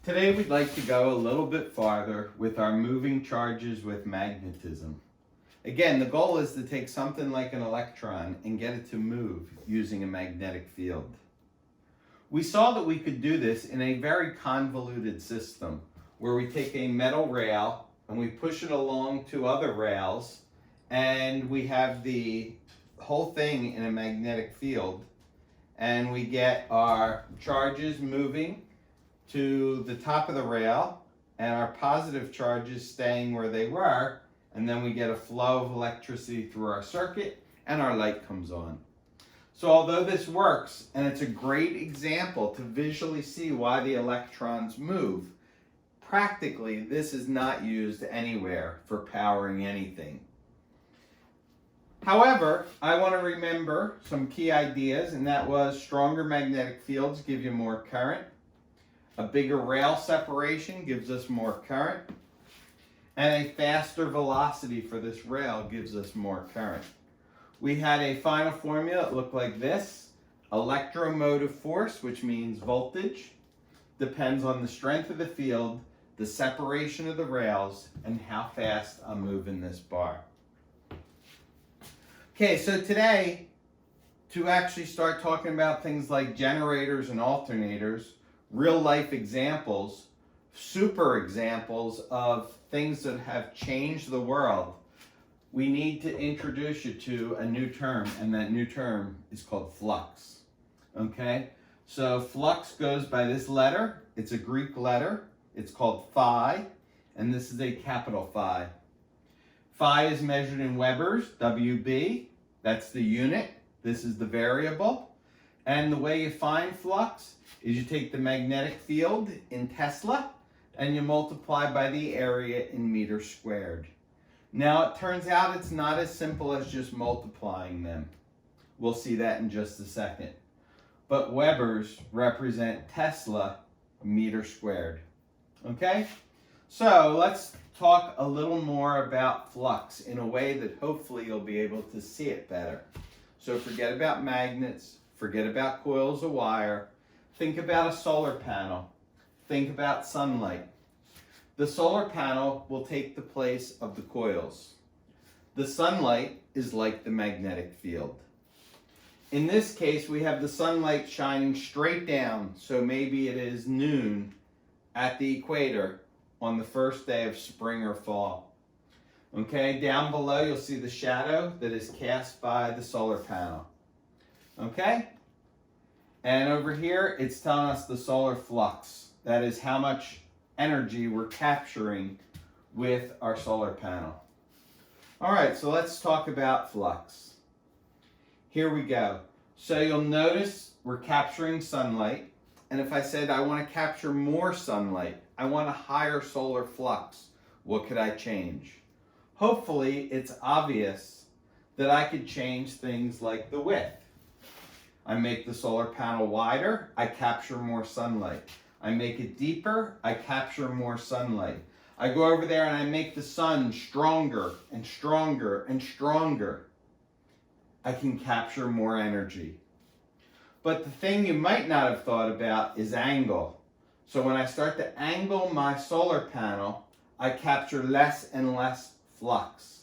Today we'd like to go a little bit farther with our moving charges with magnetism. Again, the goal is to take something like an electron and get it to move using a magnetic field. We saw that we could do this in a very convoluted system where we take a metal rail and we push it along to other rails and we have the whole thing in a magnetic field and we get our charges moving to the top of the rail and our positive charges staying where they were, and then we get a flow of electricity through our circuit and our light comes on. So although this works, and it's a great example to visually see why the electrons move, practically this is not used anywhere for powering anything. However, I want to remember some key ideas, and that was stronger magnetic fields give you more current. A bigger rail separation gives us more current, and a faster velocity for this rail gives us more current. We had a final formula that looked like this. Electromotive force, which means voltage, depends on the strength of the field, the separation of the rails, and how fast I'm moving this bar. Okay, so today, to actually start talking about things like generators and alternators, real life examples, super examples of things that have changed the world, we need to introduce you to a new term, and that new term is called flux. Okay, so flux goes by this letter. It's a Greek letter. It's called phi, and this is a capital Phi. Phi is measured in Webers, WB. That's the unit. This is the variable. And the way you find flux is you take the magnetic field in Tesla and you multiply by the area in meters squared. Now it turns out it's not as simple as just multiplying them. We'll see that in just a second. But Webers represent Tesla meter squared. Okay? So let's talk a little more about flux in a way that hopefully you'll be able to see it better. So forget about magnets, forget about coils of wire, think about a solar panel, think about sunlight. The solar panel will take the place of the coils. The sunlight is like the magnetic field. In this case, we have the sunlight shining straight down, so maybe it is noon at the equator on the first day of spring or fall. Okay, down below you'll see the shadow that is cast by the solar panel. Okay? And over here it's telling us the solar flux. That is how much energy we're capturing with our solar panel. Alright, so let's talk about flux. Here we go. So you'll notice we're capturing sunlight, and if I said I want to capture more sunlight, I want a higher solar flux, what could I change? Hopefully it's obvious that I could change things like the width. I make the solar panel wider, I capture more sunlight. I make it deeper, I capture more sunlight. I go over there and I make the sun stronger and stronger and stronger. I can capture more energy. But the thing you might not have thought about is angle. So when I start to angle my solar panel, I capture less and less flux.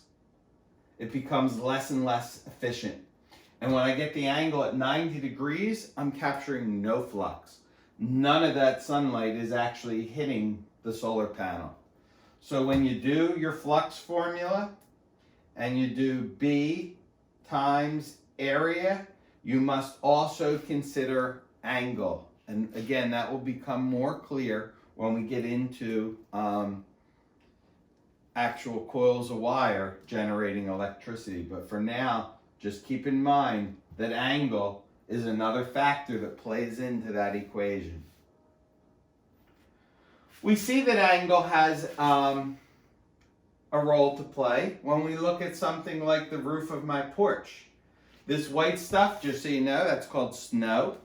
It becomes less and less efficient. And when I get the angle at 90 degrees, I'm capturing no flux. None of that sunlight is actually hitting the solar panel. So when you do your flux formula and you do B times area, you must also consider angle. And again, that will become more clear when we get into actual coils of wire generating electricity. But for now, just keep in mind that angle is another factor that plays into that equation. We see that angle has a role to play when we look at something like the roof of my porch. This white stuff, just so you know, that's called snow.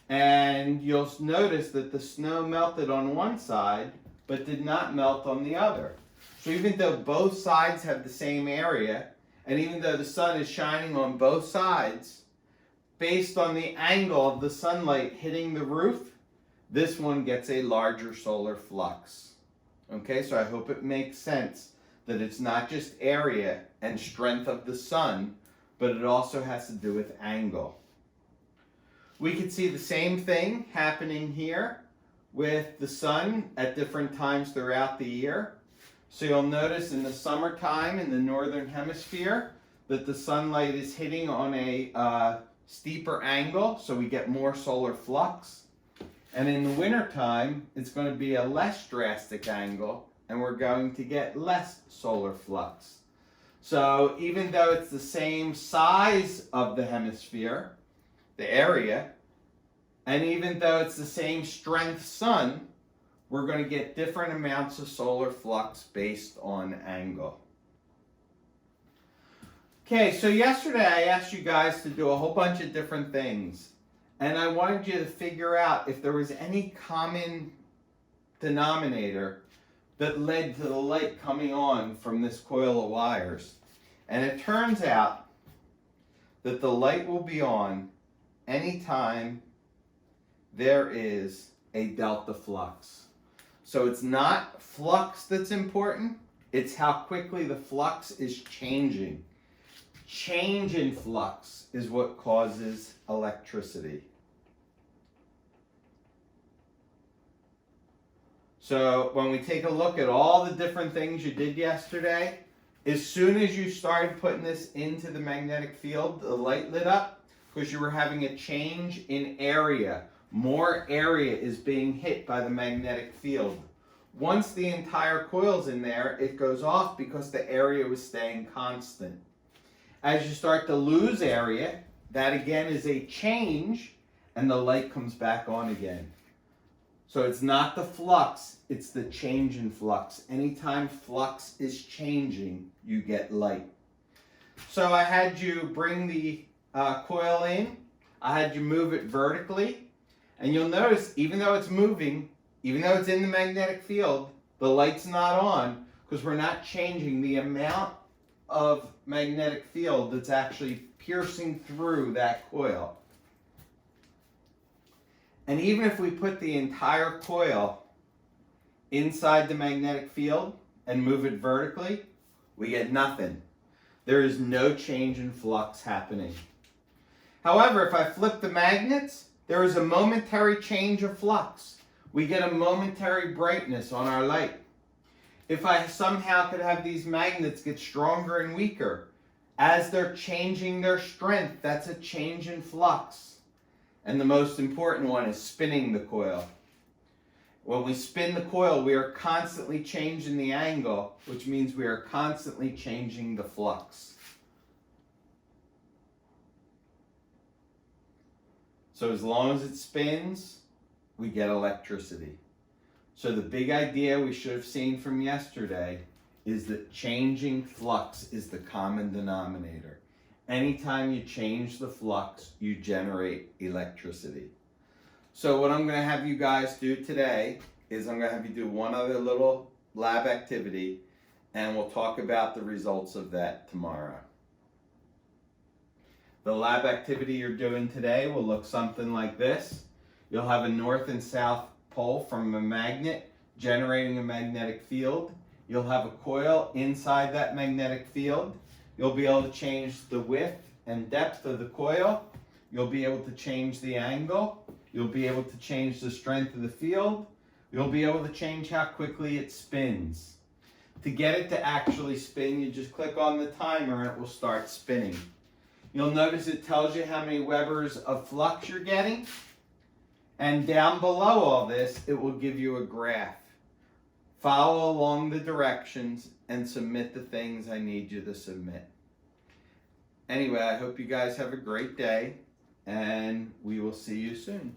And you'll notice that the snow melted on one side, but did not melt on the other. So even though both sides have the same area, and even though the sun is shining on both sides, based on the angle of the sunlight hitting the roof, This one gets a larger solar flux. Okay, so I hope it makes sense that it's not just area and strength of the sun, but it also has to do with angle. We could see the same thing happening here with the sun at different times throughout the year. So you'll notice in the summertime in the northern hemisphere that the sunlight is hitting on a steeper angle, so we get more solar flux. And in the wintertime, it's going to be a less drastic angle, and we're going to get less solar flux. So even though it's the same size of the hemisphere, the area, and even though it's the same strength sun, we're going to get different amounts of solar flux based on angle. Okay, so yesterday I asked you guys to do a whole bunch of different things, and I wanted you to figure out if there was any common denominator that led to the light coming on from this coil of wires. And it turns out that the light will be on anytime there is a delta flux. So it's not flux that's important, it's how quickly the flux is changing. Change in flux is what causes electricity. So when we take a look at all the different things you did yesterday, as soon as you started putting this into the magnetic field, the light lit up because you were having a change in area. More area is being hit by the magnetic field. Once the entire coil's in there, it goes off because the area was staying constant. As you start to lose area, that again is a change, and the light comes back on again. So it's not the flux, it's the change in flux. Anytime flux is changing, you get light. So I had you bring the coil in, I had you move it vertically, and you'll notice even though it's moving, even though it's in the magnetic field, the light's not on because we're not changing the amount of magnetic field that's actually piercing through that coil. And even if we put the entire coil inside the magnetic field and move it vertically, we get nothing. There is no change in flux happening. However, if I flip the magnets, there is a momentary change of flux. We get a momentary brightness on our light. If I somehow could have these magnets get stronger and weaker, as they're changing their strength, that's a change in flux. And the most important one is spinning the coil. When we spin the coil, we are constantly changing the angle, which means we are constantly changing the flux. So as long as it spins, we get electricity. So the big idea we should have seen from yesterday is that changing flux is the common denominator. Anytime you change the flux, you generate electricity. So what I'm going to have you guys do today is I'm going to have you do one other little lab activity, and we'll talk about the results of that tomorrow. The lab activity you're doing today will look something like this. You'll have a north and south pole from a magnet generating a magnetic field. You'll have a coil inside that magnetic field. You'll be able to change the width and depth of the coil. You'll be able to change the angle. You'll be able to change the strength of the field. You'll be able to change how quickly it spins. To get it to actually spin, you just click on the timer and it will start spinning. You'll notice it tells you how many Webers of flux you're getting. And down below all this, it will give you a graph. Follow along the directions and submit the things I need you to submit. Anyway, I hope you guys have a great day, and we will see you soon.